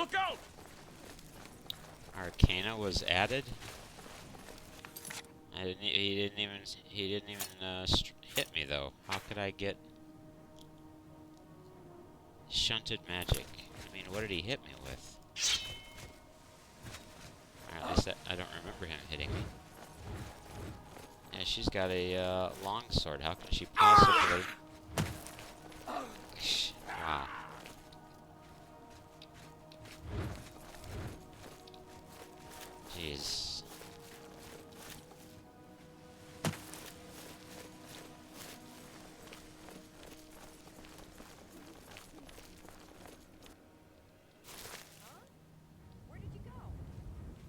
Look out! Arcana was added. He didn't even hit me though. How could I get shunted magic? I mean, what did he hit me with? Or at least I don't remember him hitting me. Yeah, she's got a long sword. How can she possibly? Wow. Jeez. Where did you go?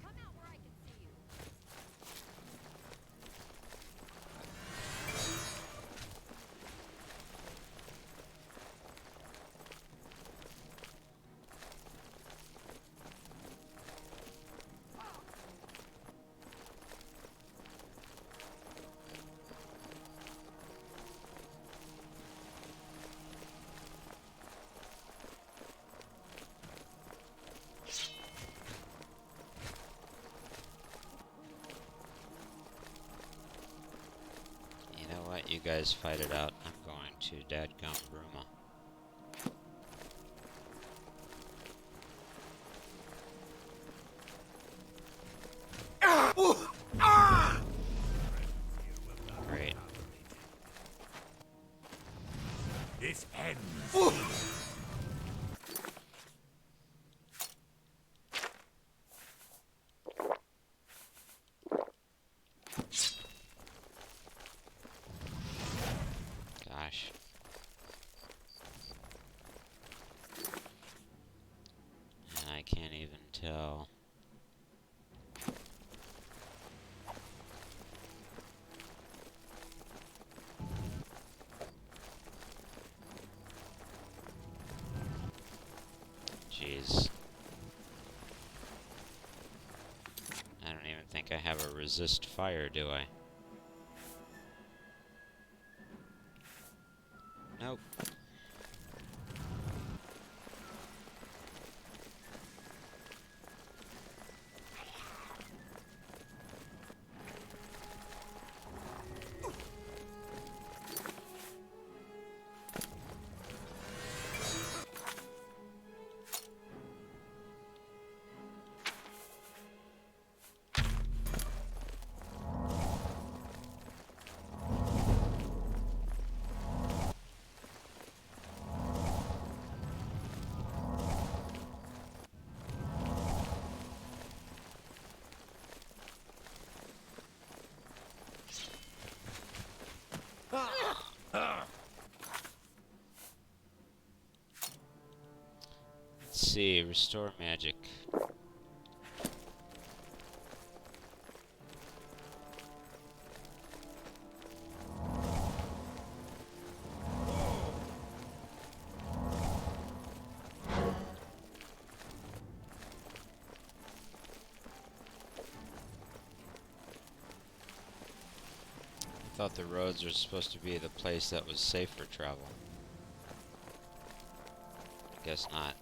Come out where I can see you. You know what? You guys fight it out. I'm going to dadgum Bruma. Great. This ends. Gosh. And I can't even tell. Jeez. I don't even think I have a resist fire, do I? Nope. Let's see, restore magic. I thought the roads were supposed to be the place that was safe for travel. Guess not.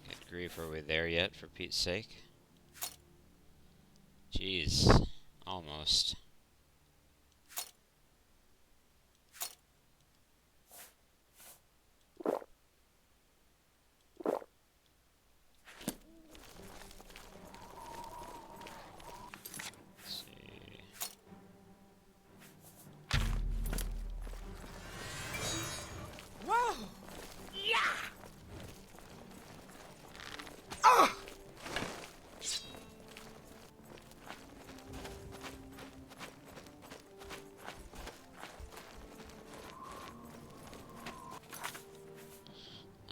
Good grief, are we there yet, for Pete's sake? Jeez, almost. Let's see. Whoa! Yeah!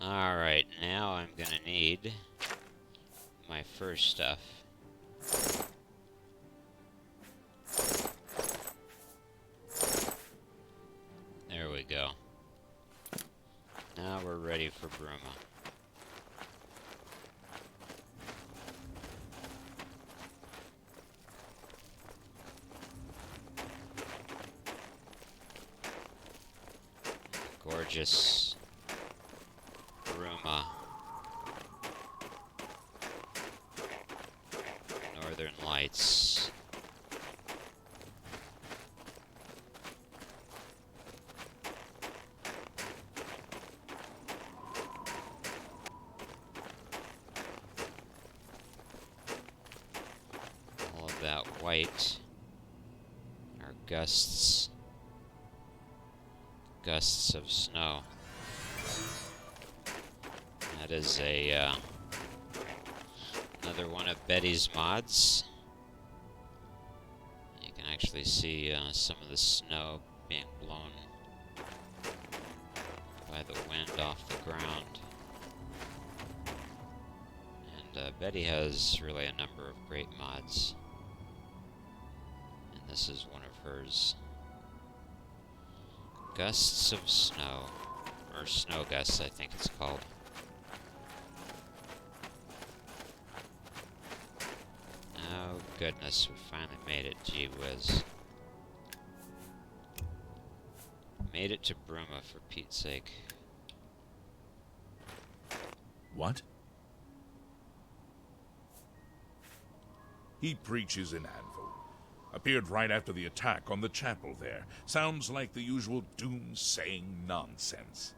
Alright, now I'm gonna need my first stuff. There we go. Now gorgeous Bruma Northern Lights. All of that white are gusts of snow. That is a another one of Betty's mods. You can actually see some of the snow being blown by the wind off the ground. And Betty has really a number of great mods. And this is one of hers. Gusts of Snow. Or Snow Gusts, I think it's called. Oh goodness, we finally made it, gee whiz. Made it to Bruma, for Pete's sake. What? He preaches in Anvil. Appeared right after the attack on the chapel there. Sounds like the usual doom-saying nonsense.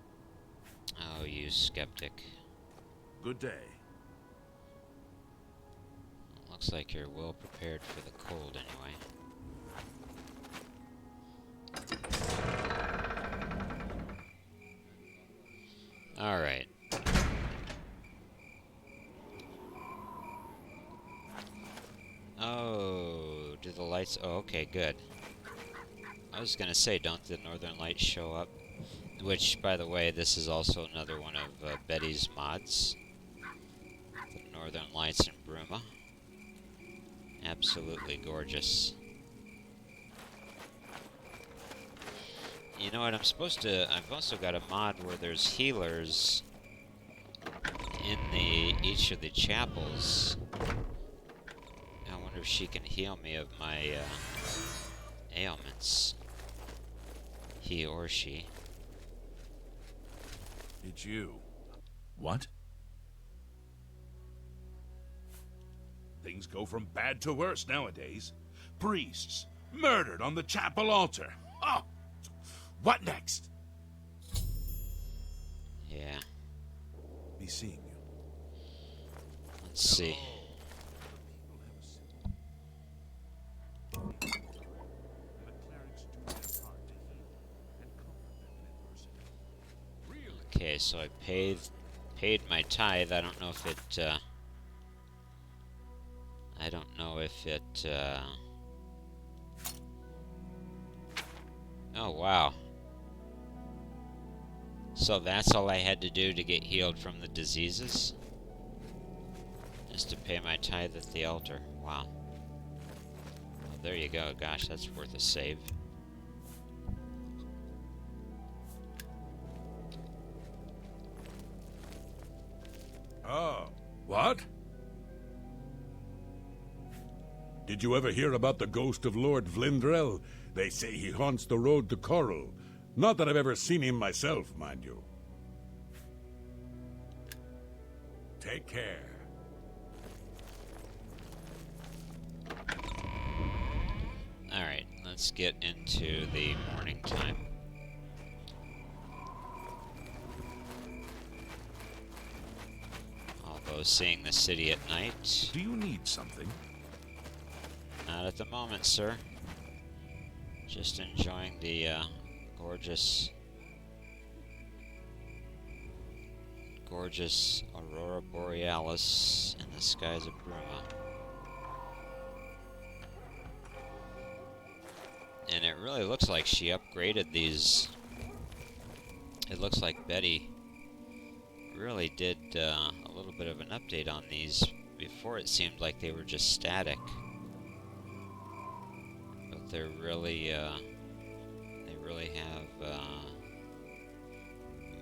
Oh, you skeptic. Good day. Looks like you're well prepared for the cold anyway. Alright. Oh, do the lights... Oh, okay, good. I was gonna say, don't the northern lights show up? Which, by the way, this is also another one of Betty's mods. The northern lights in Bruma. Absolutely gorgeous. You know what, I've also got a mod where there's healers in each of the chapels. I wonder if she can heal me of my ailments. He or she. It's you. What? Things go from bad to worse nowadays. Priests murdered on the chapel altar. Oh! What next? Yeah. Be seeing you. Let's see. Okay, so I paid my tithe. I don't know if it oh wow. So that's all I had to do to get healed from the diseases? Just to pay my tithe at the altar. Wow. Well, there you go. Gosh, that's worth a save. Oh, what? Did you ever hear about the ghost of Lord Vlindrel? They say he haunts the road to Coral. Not that I've ever seen him myself, mind you. Take care. Alright, let's get into the morning time. Although seeing the city at night... Do you need something? Not at the moment, sir. Just enjoying the gorgeous Aurora Borealis in the skies of Bruma. And it really looks like she upgraded these. It looks like Betty really did a little bit of an update on these. Before it seemed like they were just static. But they're really, they really have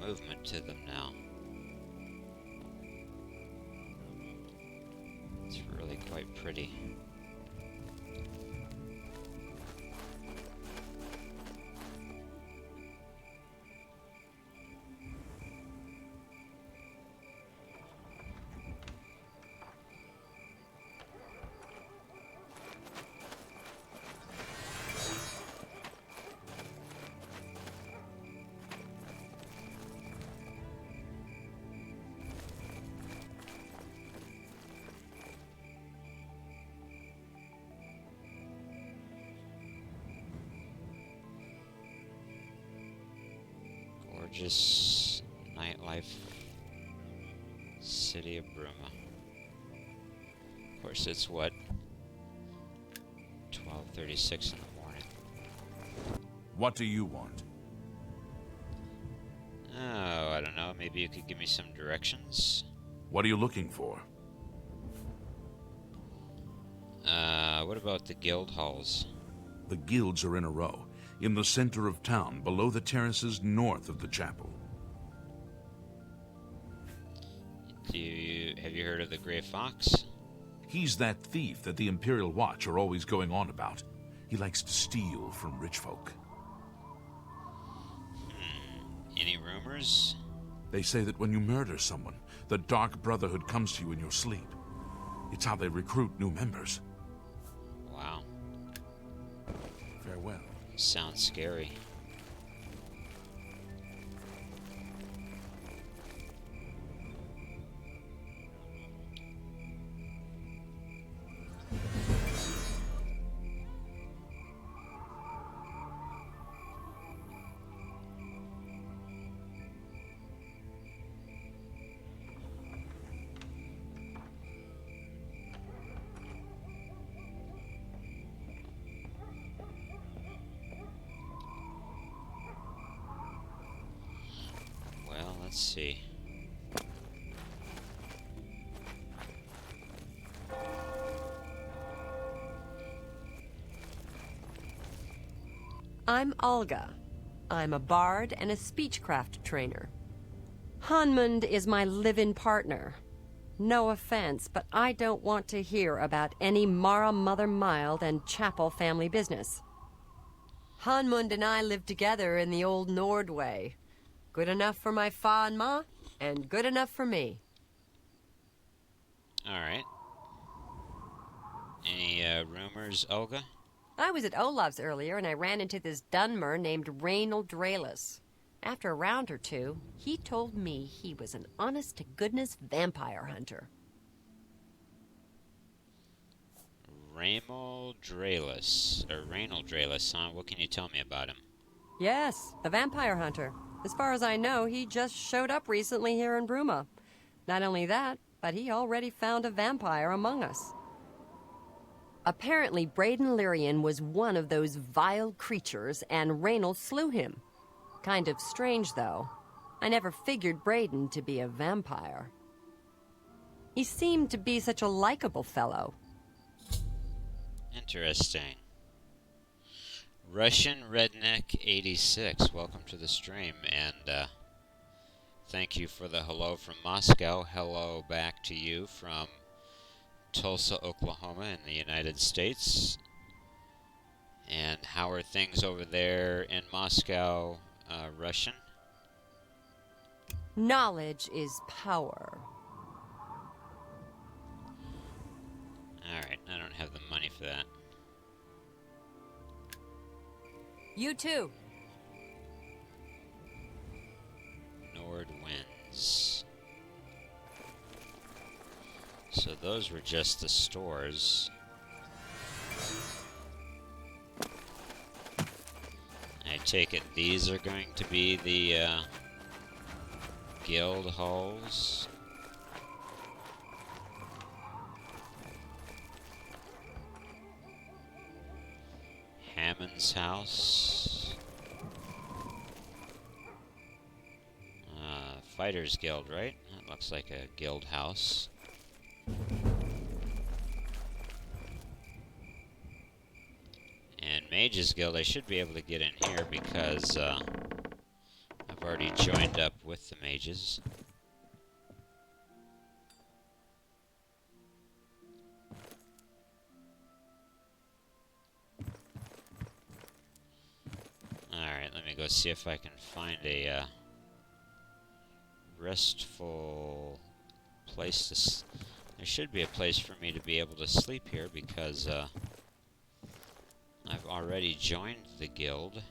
movement to them now. It's really quite pretty. Gorgeous nightlife. City of Bruma. Of course, it's what? 12:36 in the morning. What do you want? Oh, I don't know. Maybe you could give me some directions? What are you looking for? What about the guild halls? The guilds are in a row, in the center of town, below the terraces north of the chapel. Have you heard of the Grey Fox? He's that thief that the Imperial Watch are always going on about. He likes to steal from rich folk. Any rumors? They say that when you murder someone, the Dark Brotherhood comes to you in your sleep. It's how they recruit new members. Wow. Farewell. Sounds scary. Well, let's see. I'm Olga. I'm a bard and a speechcraft trainer. Hanmund is my live-in partner. No offense, but I don't want to hear about any Mara Mother Mild and Chapel family business. Hanmund and I lived together in the old Nord way. Good enough for my fa and ma, and good enough for me. Alright. Any rumors, Olga? I was at Olav's earlier and I ran into this Dunmer named Reynold Draelus. After a round or two, he told me he was an honest-to-goodness vampire hunter. Reynold Draelus, huh? What can you tell me about him? Yes, a vampire hunter. As far as I know, he just showed up recently here in Bruma. Not only that, but he already found a vampire among us. Apparently, Braden Lyrian was one of those vile creatures, and Reynold slew him. Kind of strange, though. I never figured Braden to be a vampire. He seemed to be such a likable fellow. Interesting. Russian Redneck 86, welcome to the stream, and thank you for the hello from Moscow. Hello back to you from Tulsa, Oklahoma in the United States. And how are things over there in Moscow, Russian? Knowledge is power. Alright, I don't have the money for that. You too. Nord winds. So those were just the stores. I take it these are going to be the guild halls. Hammond's house. Fighters Guild, right? That looks like a guild house. And Mages Guild, I should be able to get in here because I've already joined up with the mages. Alright, let me go see if I can find a restful place to there should be a place for me to be able to sleep here because I've already joined the guild.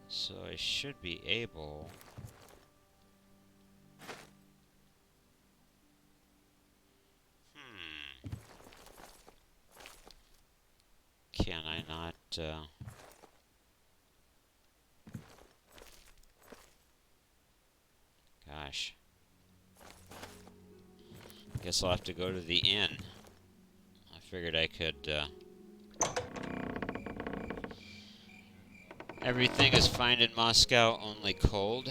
So I should be able Can I not Gosh. Guess I'll have to go to the inn. I figured I could, Everything is fine in Moscow, only cold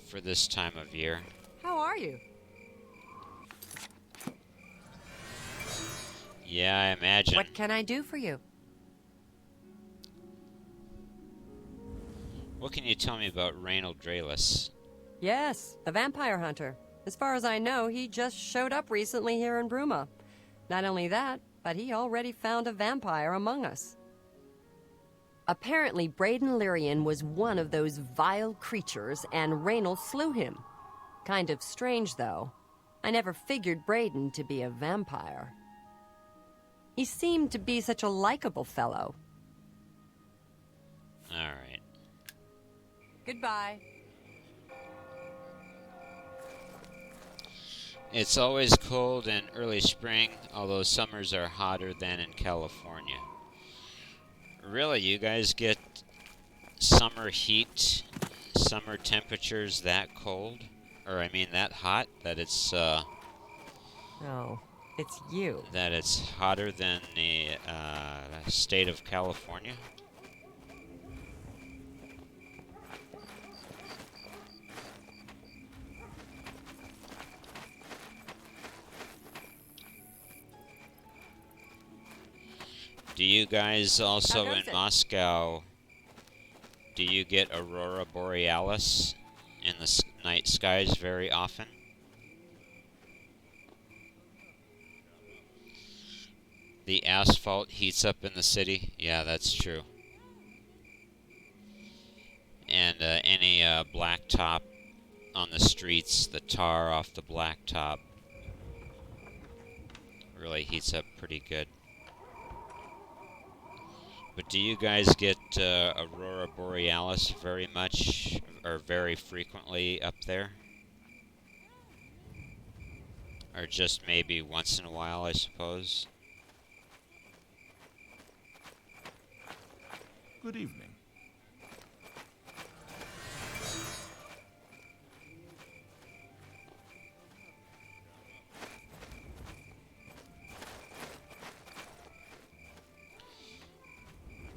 for this time of year. How are you? Yeah, I imagine. What can I do for you? What can you tell me about Reynold Drayless? Yes, the vampire hunter. As far as I know, he just showed up recently here in Bruma. Not only that, but he already found a vampire among us. Apparently, Braden Lyrian was one of those vile creatures, and Reynolds slew him. Kind of strange, though. I never figured Braden to be a vampire. He seemed to be such a likable fellow. Alright. Goodbye. It's always cold in early spring, although summers are hotter than in California. Really, you guys get summer heat, summer temperatures that cold? Or, I mean, that hot? That it's, Oh, it's you. that it's hotter than the state of California? Do you guys also How in goes it? Moscow, do you get Aurora Borealis in the night skies very often? The asphalt heats up in the city? Yeah, that's true. And any blacktop on the streets, the tar off the blacktop really heats up pretty good. But do you guys get Aurora Borealis very much or very frequently up there? Or just maybe once in a while, I suppose? Good evening.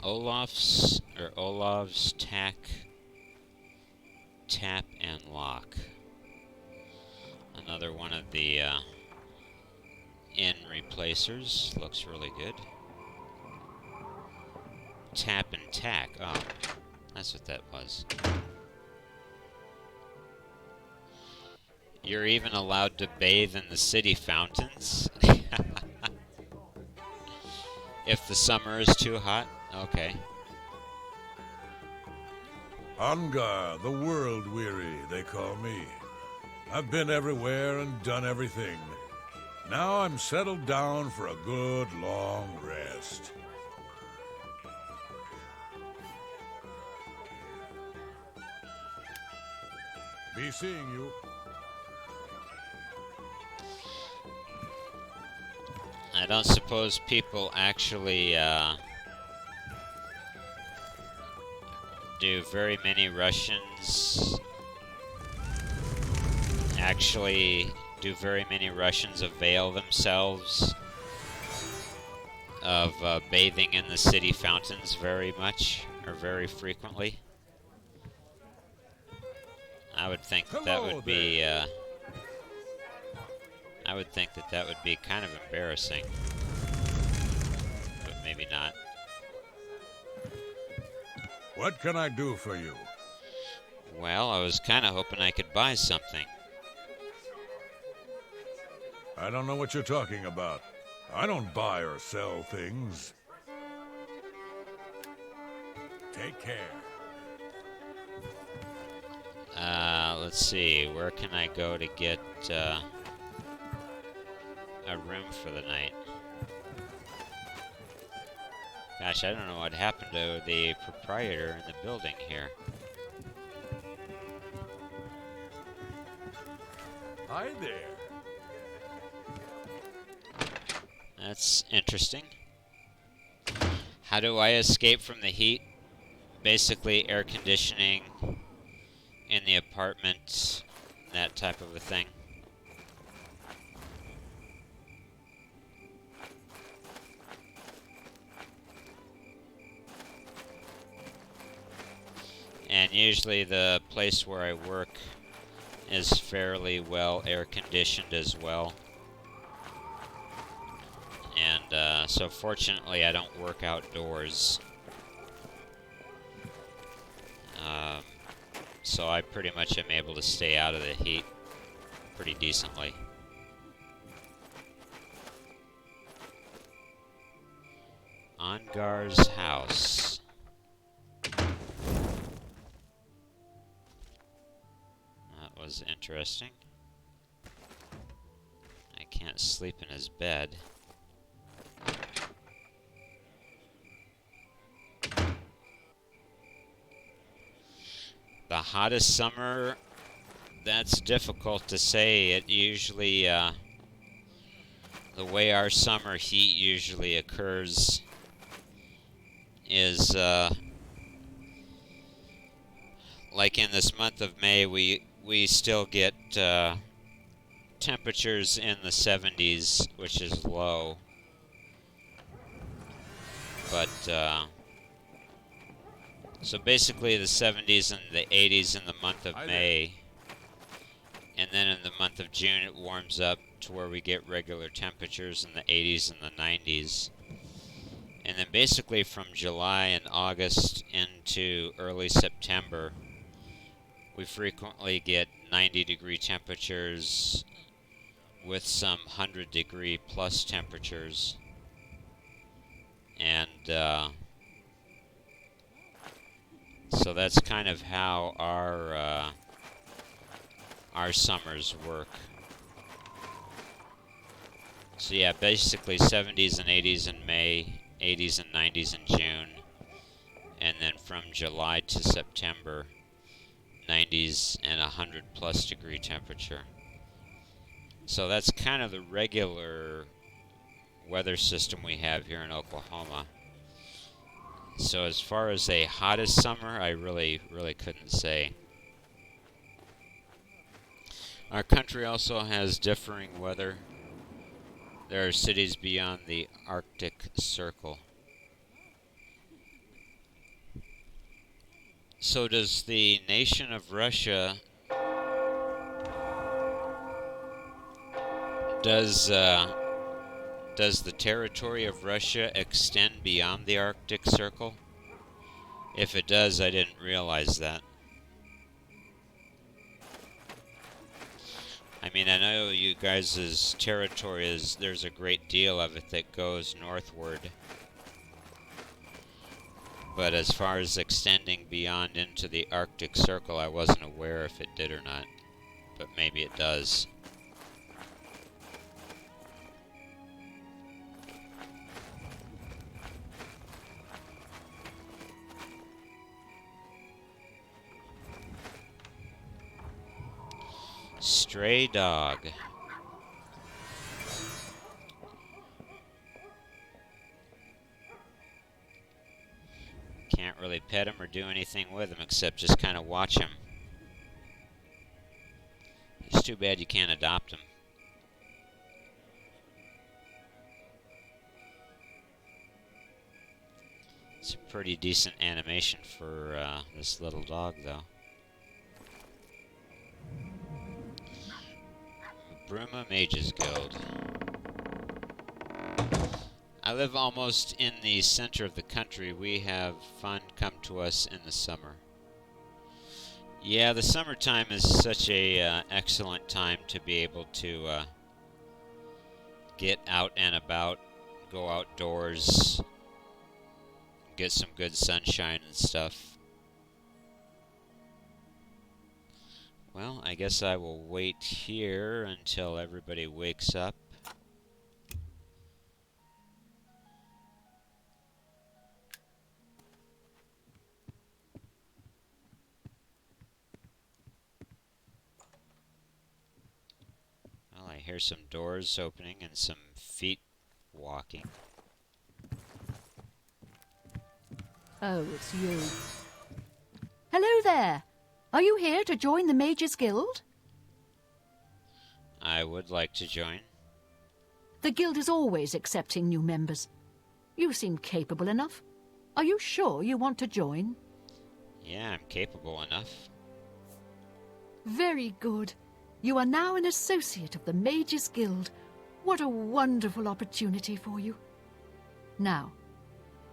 Olav's Tap and Lock. Another one of the inn replacers. Looks really good. Tap and Tack. Oh, that's what that was. You're even allowed to bathe in the city fountains? If the summer is too hot? Okay. Angar, the world weary, they call me. I've been everywhere and done everything. Now I'm settled down for a good long rest. Be seeing you. I don't suppose people actually do very many Russians avail themselves of bathing in the city fountains very much or very frequently. I would think that would be I would think that would be kind of embarrassing, but maybe not. What can I do for you? Well, I was kind of hoping I could buy something. I don't know what you're talking about. I don't buy or sell things. Take care. Let's see, where can I go to get a room for the night? Gosh, I don't know what happened to the proprietor in the building here. Hi there. That's interesting. How do I escape from the heat? Basically air conditioning in the apartment, that type of a thing. And usually the place where I work is fairly well air conditioned as well. And so fortunately I don't work outdoors. So I pretty much am able to stay out of the heat pretty decently. Ongar's house. That was interesting. I can't sleep in his bed. The hottest summer, that's difficult to say. It usually, the way our summer heat usually occurs is, like in this month of May, we still get temperatures in the 70s, which is low. But, so basically the 70s and the 80s in the month of May. And then in the month of June it warms up to where we get regular temperatures in the 80s and the 90s. And then basically from July and August into early September, we frequently get 90-degree temperatures with some 100-degree plus temperatures. And so that's kind of how our summers work. So yeah, basically 70s and 80s in May, 80s and 90s in June, and then from July to September, 90s and 100 plus degree temperature. So that's kind of the regular weather system we have here in Oklahoma. So as far as a hottest summer, I really couldn't say. Our country also has differing weather. There are cities beyond the Arctic Circle. So does the nation of Russia, does the territory of Russia extend beyond the Arctic Circle? If it does, I didn't realize that. I mean, I know you guys' territory is, there's a great deal of it that goes northward. But as far as extending beyond into the Arctic Circle, I wasn't aware if it did or not. But maybe it does. Stray dog. Can't really pet him or do anything with him except just kind of watch him. It's too bad you can't adopt him. It's a pretty decent animation for this little dog, though. Bruma Mages Guild. I live almost in the center of the country. We have fun come to us in the summer. Yeah, the summertime is such a excellent time to be able to get out and about, go outdoors, get some good sunshine and stuff. Well, I guess I will wait here until everybody wakes up. Well, I hear some doors opening and some feet walking. Oh, it's you. Hello there. Are you here to join the Mages Guild? I would like to join. The Guild is always accepting new members. You seem capable enough. Are you sure you want to join? Yeah, I'm capable enough. Very good. You are now an associate of the Mages Guild. What a wonderful opportunity for you. Now,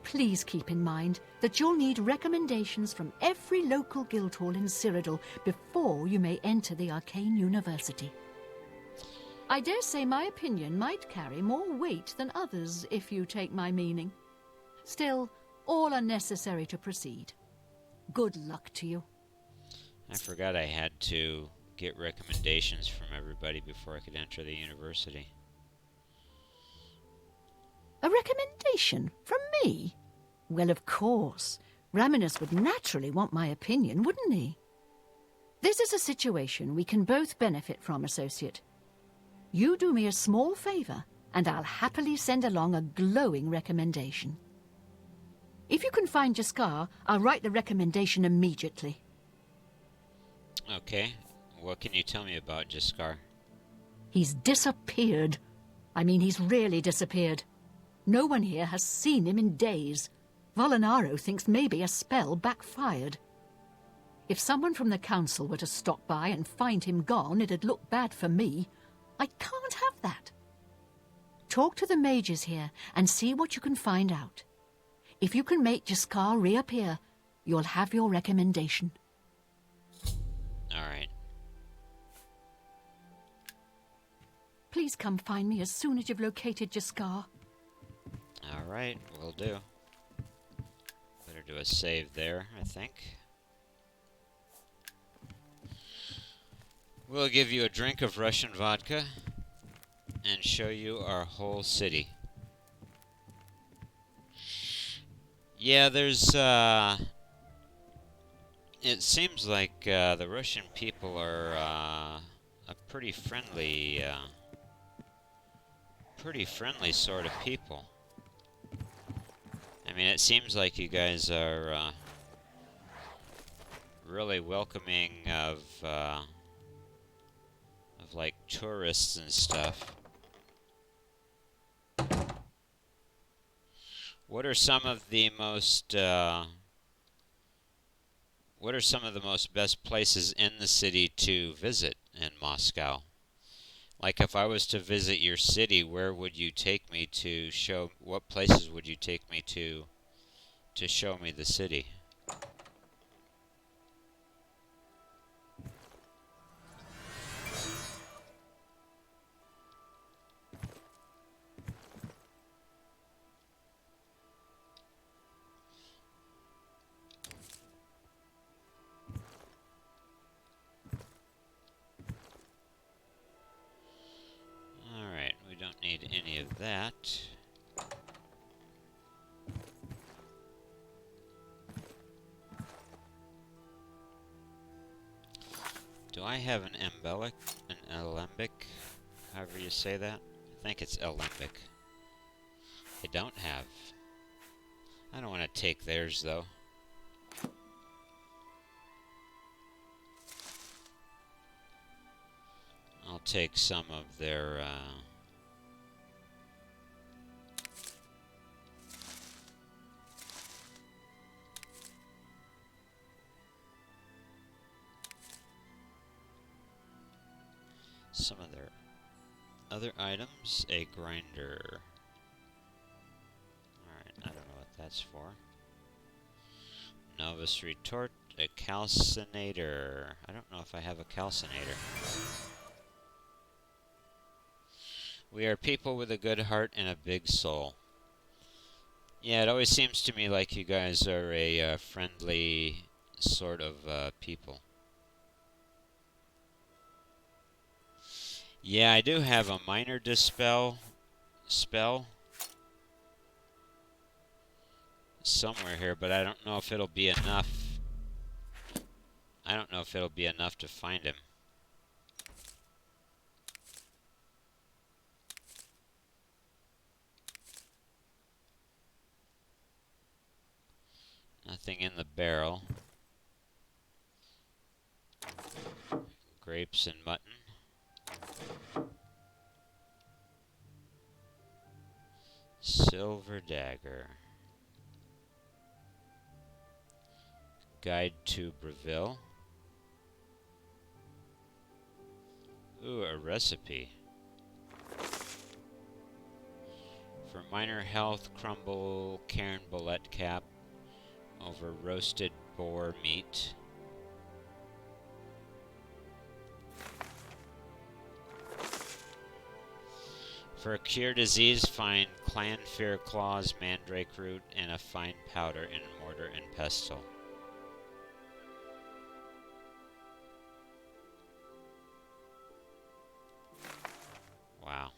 please keep in mind that you'll need recommendations from every local guild hall in Cyrodiil before you may enter the Arcane University. I dare say my opinion might carry more weight than others, if you take my meaning. Still, all are necessary to proceed. Good luck to you. I forgot I had to get recommendations from everybody before I could enter the university. A recommendation from me? Well, of course. Raminus would naturally want my opinion, wouldn't he? This is a situation we can both benefit from, Associate. You do me a small favor, and I'll happily send along a glowing recommendation. If you can find Jaskar, I'll write the recommendation immediately. Okay, what can you tell me about Jaskar? He's disappeared. I mean, he's really disappeared. No one here has seen him in days. Volinaro thinks maybe a spell backfired. If someone from the council were to stop by and find him gone, it'd look bad for me. I can't have that. Talk to the mages here and see what you can find out. If you can make Jaskar reappear, you'll have your recommendation. Alright. Please come find me as soon as you've located Jaskar. Alright, will do. Better do a save there, I think. We'll give you a drink of Russian vodka and show you our whole city. Yeah, there's, it seems like the Russian people are a pretty friendly sort of people. I mean, it seems like you guys are really welcoming of like tourists and stuff. What are some of the most best places in the city to visit in Moscow? Like if I was to visit your city, where would you take me to show, what places would you take me to show me the city? Alright, we don't need any of that. Do I have an alembic, however you say that? I think it's alembic. I don't have. I don't want to take theirs, though. I'll take some of their, some of their other items. A grinder. Alright, I don't know what that's for. Novus retort. A calcinator. I don't know if I have a calcinator. We are people with a good heart and a big soul. Yeah, it always seems to me like you guys are a friendly sort of people. Yeah, I do have a minor dispel spell somewhere here, but I don't know if it'll be enough. I don't know if it'll be enough to find him. nothing in the barrel. Grapes and mutton. Silver dagger. Guide to Breville. Ooh, a recipe. For minor health, crumble cairn bullet cap over roasted boar meat. For a cure disease, find clanfear claws, mandrake root, and a fine powder in mortar and pestle. Wow,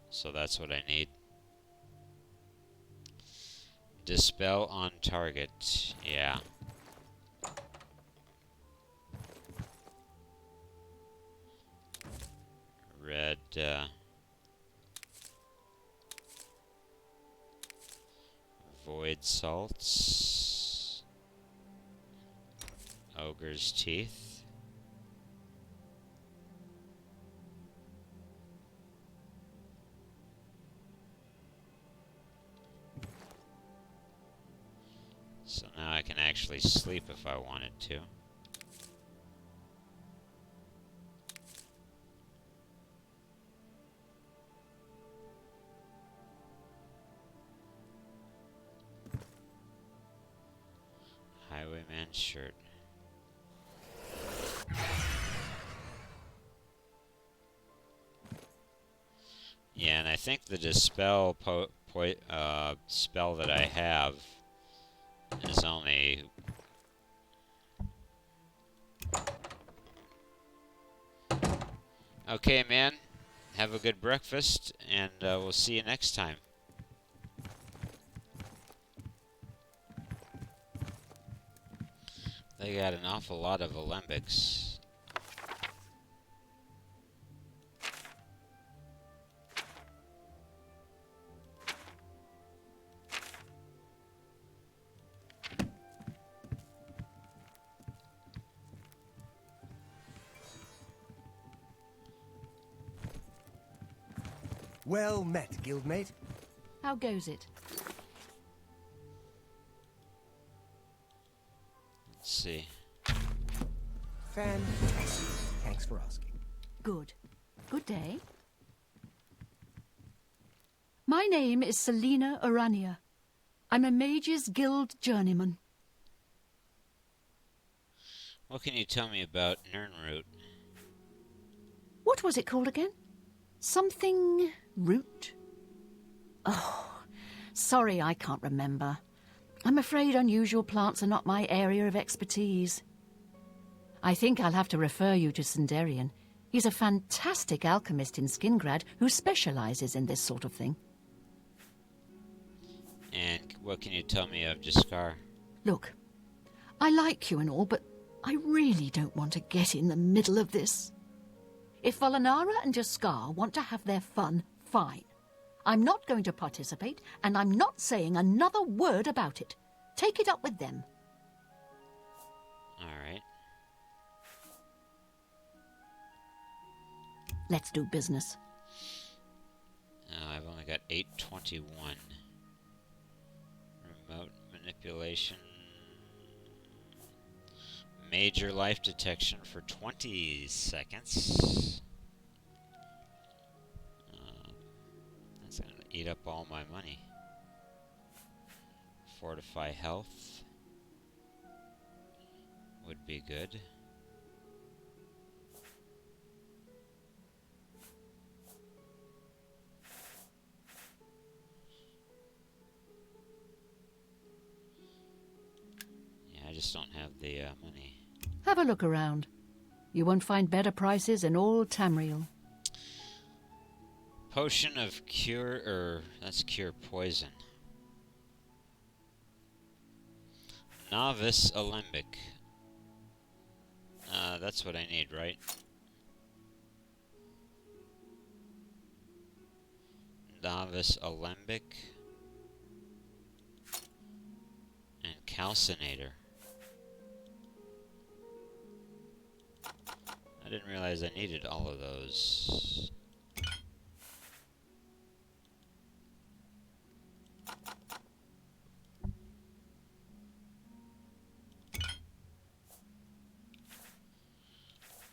so that's what I need. Dispel on target, yeah. Red, void salts. Ogre's teeth. So now I can actually sleep if I wanted to. Highwayman shirt. Yeah, and I think the dispel spell that I have is only... Okay, man. Have a good breakfast, and we'll see you next time. They got an awful lot of alembics. Well met, guildmate. How goes it? Let's see. Fantastic. Thanks for asking. Good. Good day. My name is Selina Urania. I'm a Mage's Guild journeyman. What can you tell me about Nirnroot? What was it called again? Something root? Oh, sorry, I can't remember. I'm afraid unusual plants are not my area of expertise. I think I'll have to refer you to Sindarian. He's a fantastic alchemist in Skingrad who specializes in this sort of thing. And what can you tell me of Jaskar? Look, I like you and all, but I really don't want to get in the middle of this. If Volanara and Jaskar want to have their fun, fine. I'm not going to participate, and I'm not saying another word about it. Take it up with them. All right. Let's do business. I've only got 821. Remote manipulation. Major life detection for 20 seconds. That's going to eat up all my money. Fortify health would be good. Yeah, I just don't have the money. Have a look around. You won't find better prices in all Tamriel. Potion of cure, that's cure poison. Novice Alembic. That's what I need, right? Novice Alembic. And Calcinator. I didn't realize I needed all of those.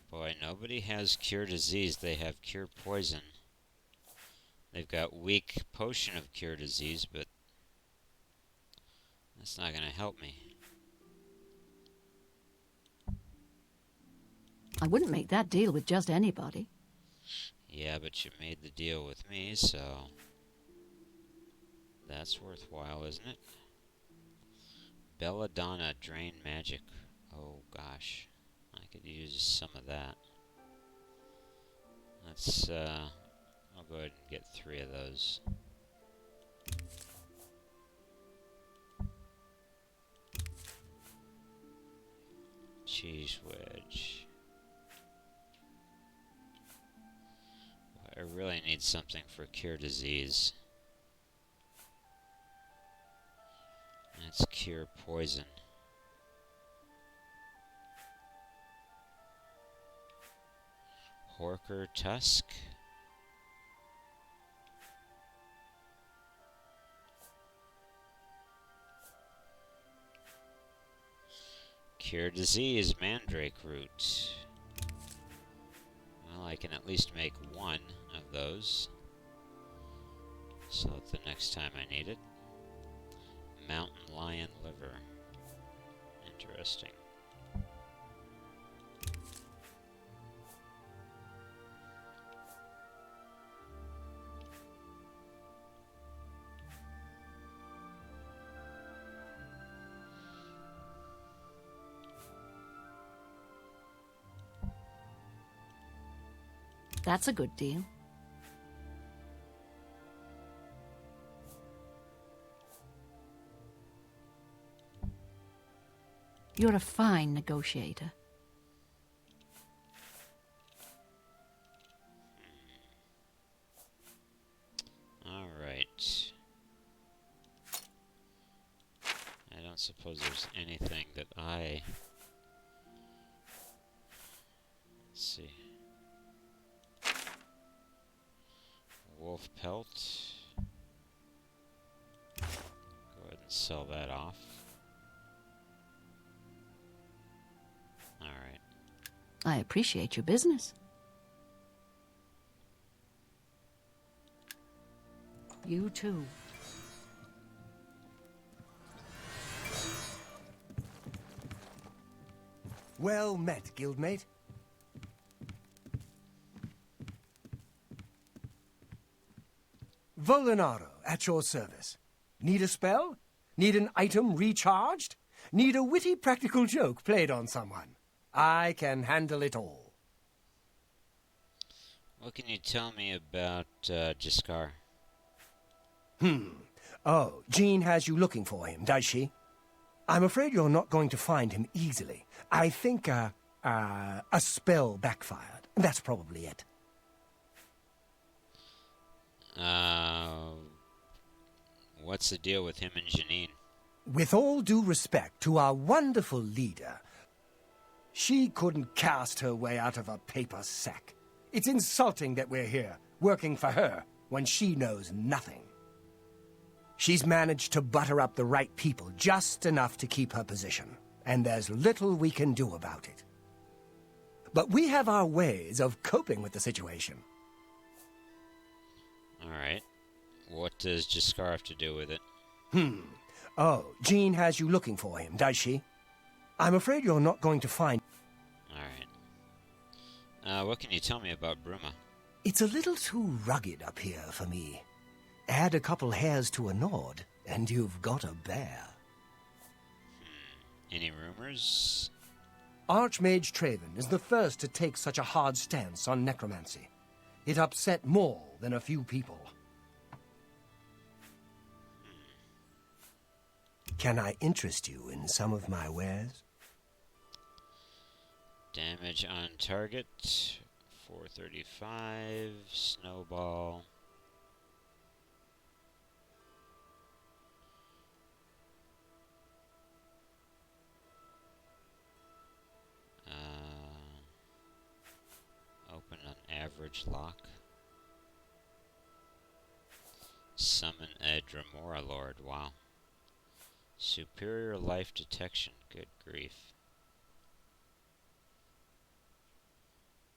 Boy, nobody has cure disease. They have cure poison. They've got weak potion of cure disease, but that's not going to help me. I wouldn't make that deal with just anybody. Yeah, but you made the deal with me, so that's worthwhile, isn't it? Belladonna, drain magic. Oh gosh, I could use some of that. Let's, I'll go ahead and get 3 of those. Cheese wedge. I really need something for cure disease. That's cure poison. Horker tusk. Cure disease, mandrake root. Well, I can at least make 1 of those. So the next time I need it. Mountain lion liver. Interesting. That's a good deal. You're a fine negotiator. All right. I don't suppose there's anything that I... Let's see. Wolf pelt. Go ahead and sell that off. Alright. I appreciate your business. You too. Well met, guildmate. Volinaro, at your service. Need a spell? Need an item recharged? Need a witty practical joke played on someone? I can handle it all. What can you tell me about Jaskar? Oh, Jean has you looking for him, does she? I'm afraid you're not going to find him easily. I think, a spell backfired. That's probably it. What's the deal with him and Janine? With all due respect to our wonderful leader, she couldn't cast her way out of a paper sack. It's insulting that we're here, working for her, when she knows nothing. She's managed to butter up the right people just enough to keep her position, and there's little we can do about it. But we have our ways of coping with the situation. Alright. What does Jaskar have to do with it? Oh, Jean has you looking for him, does she? I'm afraid you're not going to find... Alright. What can you tell me about Bruma? It's a little too rugged up here for me. Add a couple hairs to a Nord, and you've got a bear. Any rumors? Archmage Traven is the first to take such a hard stance on necromancy. It upset more than a few people. Can I interest you in some of my wares? Damage on target. 435. Snowball. Leverage lock. Summon a Dremora Lord. Wow. Superior life detection. Good grief.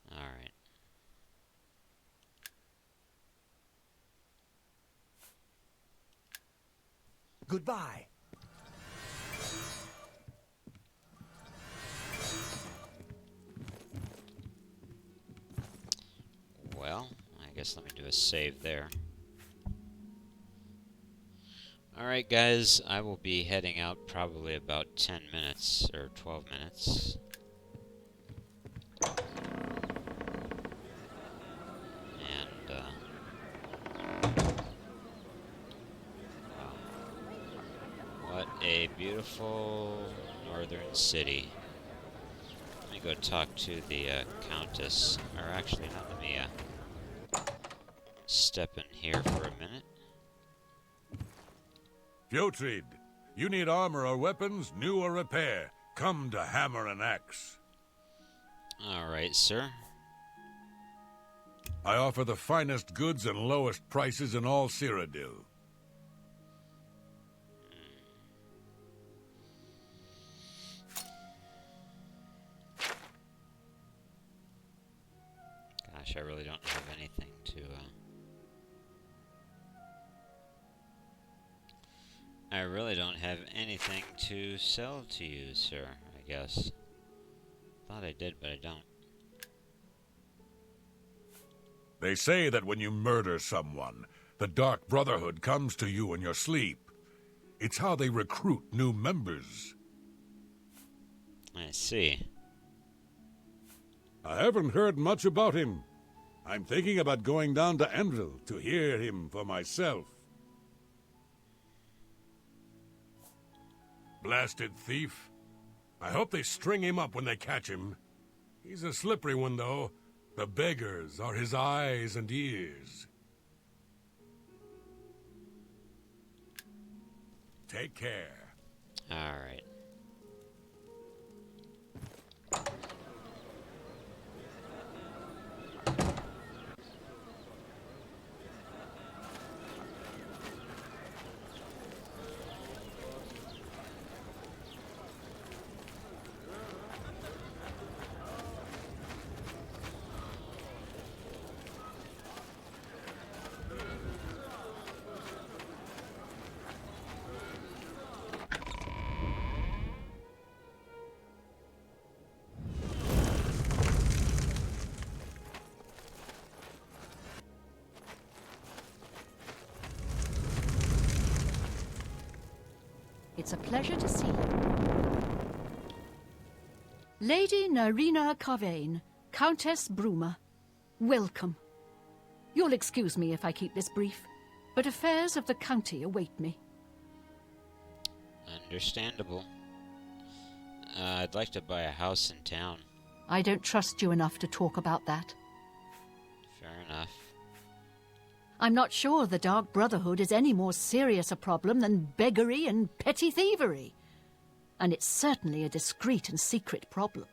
Alright. Goodbye. Well, I guess let me do a save there. Alright guys, I will be heading out probably about 10 minutes, or 12 minutes. And, wow. What a beautiful northern city. Let me go talk to the Countess, or actually not, let me step in here for a minute. Fjotrid, you need armor or weapons, new or repair. Come to Hammer and Axe. Alright, sir. I offer the finest goods and lowest prices in all Cyrodiil. Gosh, I really don't have anything to, I really don't have anything to sell to you, sir, I guess. Thought I did, but I don't. They say that when you murder someone, the Dark Brotherhood comes to you in your sleep. It's how they recruit new members. I see. I haven't heard much about him. I'm thinking about going down to Anvil to hear him for myself. Blasted thief. I hope they string him up when they catch him. He's a slippery one, though. The beggars are his eyes and ears. Take care. Alright. It's a pleasure to see you. Lady Narina Carvain, Countess Bruma, welcome. You'll excuse me if I keep this brief, but affairs of the county await me. Understandable. I'd like to buy a house in town. I don't trust you enough to talk about that. Fair enough. I'm not sure the Dark Brotherhood is any more serious a problem than beggary and petty thievery. And it's certainly a discreet and secret problem.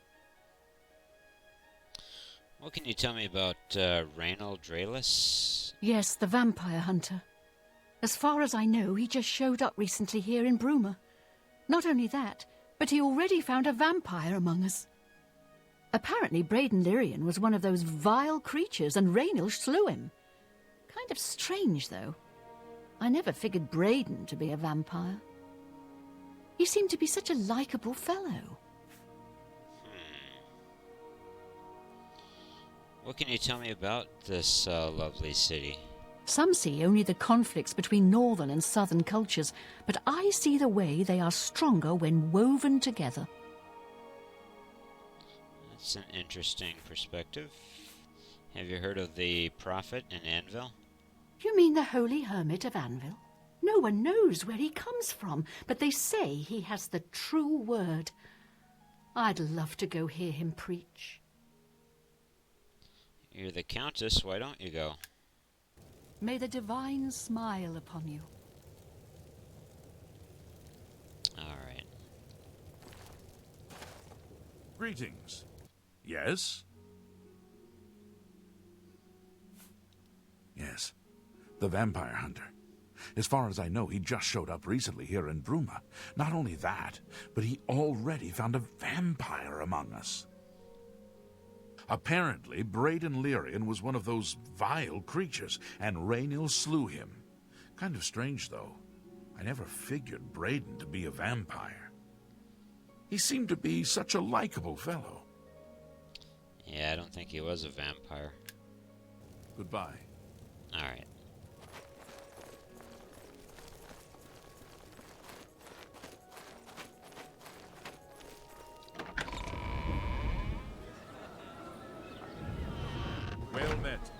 What can you tell me about Reynold Draelus? Yes, the vampire hunter. As far as I know, he just showed up recently here in Bruma. Not only that, but he already found a vampire among us. Apparently Braden Lyrian was one of those vile creatures and Reynold slew him. Kind of strange, though. I never figured Braden to be a vampire. He seemed to be such a likable fellow. What can you tell me about this lovely city? Some see only the conflicts between northern and southern cultures, but I see the way they are stronger when woven together. That's an interesting perspective. Have you heard of the Prophet in Anvil? You mean the Holy Hermit of Anvil? No one knows where he comes from, but they say he has the true word. I'd love to go hear him preach. You're the Countess, why don't you go? May the divine smile upon you. Alright. Greetings. Yes? the vampire hunter. As far as I know, he just showed up recently here in Bruma. Not only that, but he already found a vampire among us. Apparently, Braden Lyrian was one of those vile creatures, and Raynil slew him. Kind of strange, though. I never figured Braden to be a vampire. He seemed to be such a likable fellow. Yeah, I don't think he was a vampire. Goodbye. Alright. Well met.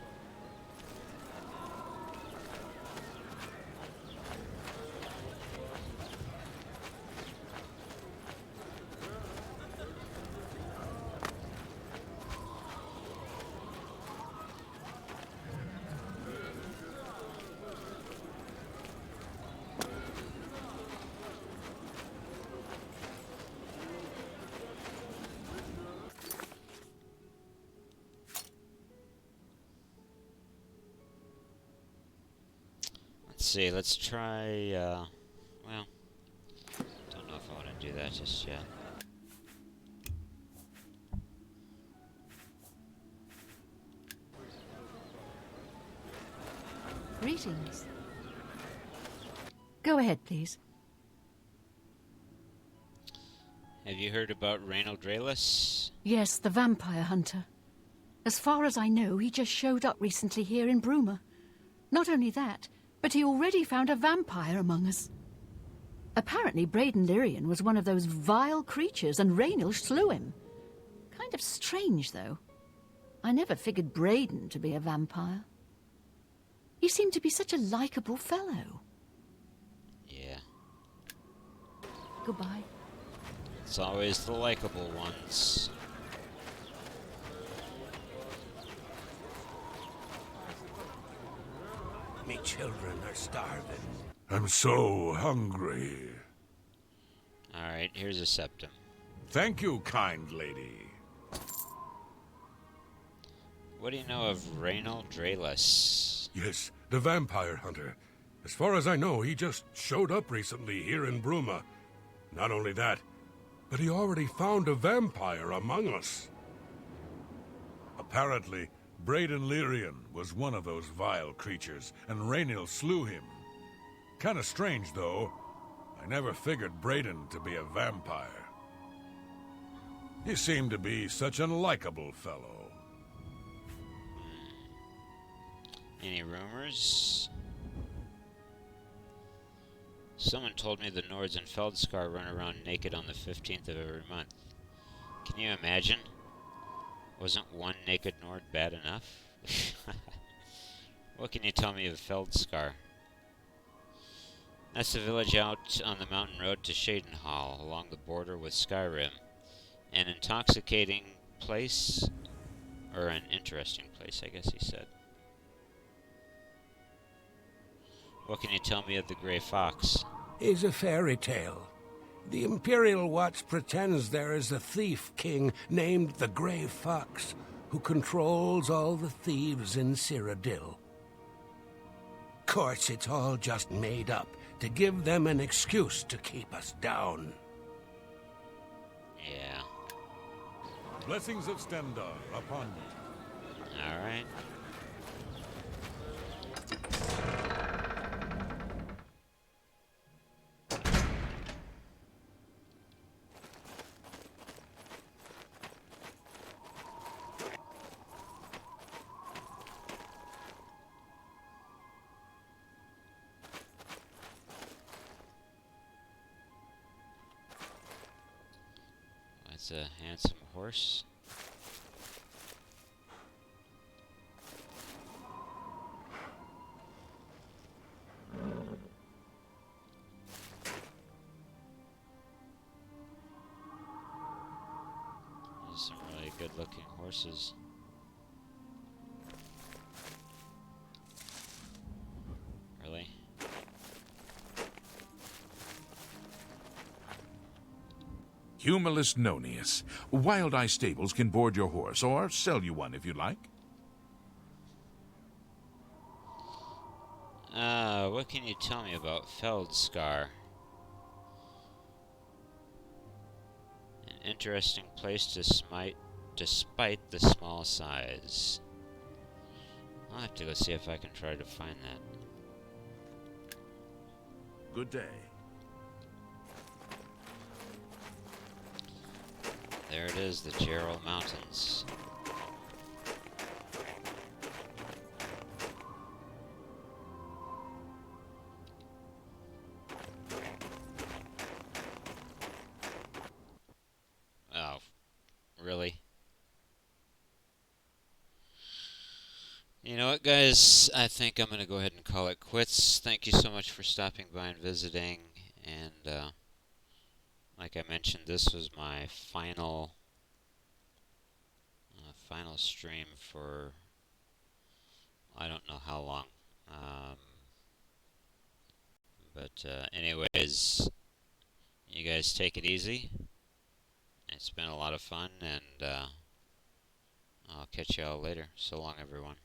Let's see, let's try, well, don't know if I want to do that just yet. Greetings. Go ahead, please. Have you heard about Raynil Draelus? Yes, the vampire hunter. As far as I know, he just showed up recently here in Bruma. Not only that, but he already found a vampire among us. Apparently, Braden Lyrian was one of those vile creatures, and Raynil slew him. Kind of strange, though. I never figured Braden to be a vampire. He seemed to be such a likable fellow. Yeah. Goodbye. It's always the likable ones. Me children are starving. I'm so hungry. Alright, here's a septum. Thank you, kind lady. What do you know of Raynil Draelus? Yes, the vampire hunter. As far as I know, he just showed up recently here in Bruma. Not only that, but he already found a vampire among us. Apparently, Braden Lyrian was one of those vile creatures, and Raynil slew him. Kinda strange, though. I never figured Braden to be a vampire. He seemed to be such a likable fellow. Any rumors? Someone told me the Nords and Feldskar run around naked on the 15th of every month. Can you imagine? Wasn't one naked Nord bad enough? What can you tell me of Feldskar? That's the village out on the mountain road to Shadenhall, along the border with Skyrim. An intoxicating place, or an interesting place, I guess he said. What can you tell me of the Grey Fox? Is a fairy tale. The Imperial Watch pretends there is a thief king named the Grey Fox who controls all the thieves in Cyrodiil. Course, it's all just made up to give them an excuse to keep us down. Yeah. Blessings of Stendar upon you. Alright. That's a handsome horse. There's some really good looking horses. Really? Humulus Nonius. Wild Eye Stables can board your horse, or sell you one if you like. What can you tell me about Feldscar? An interesting place to smite, despite the small size. I'll have to go see if I can try to find that. Good day. There it is, the Gerald Mountains. Oh, really? You know what, guys? I think I'm going to go ahead and call it quits. Thank you so much for stopping by and visiting. And, like I mentioned, this was my final stream for I don't know how long. But anyways, you guys take it easy. It's been a lot of fun, and I'll catch you all later. So long, everyone.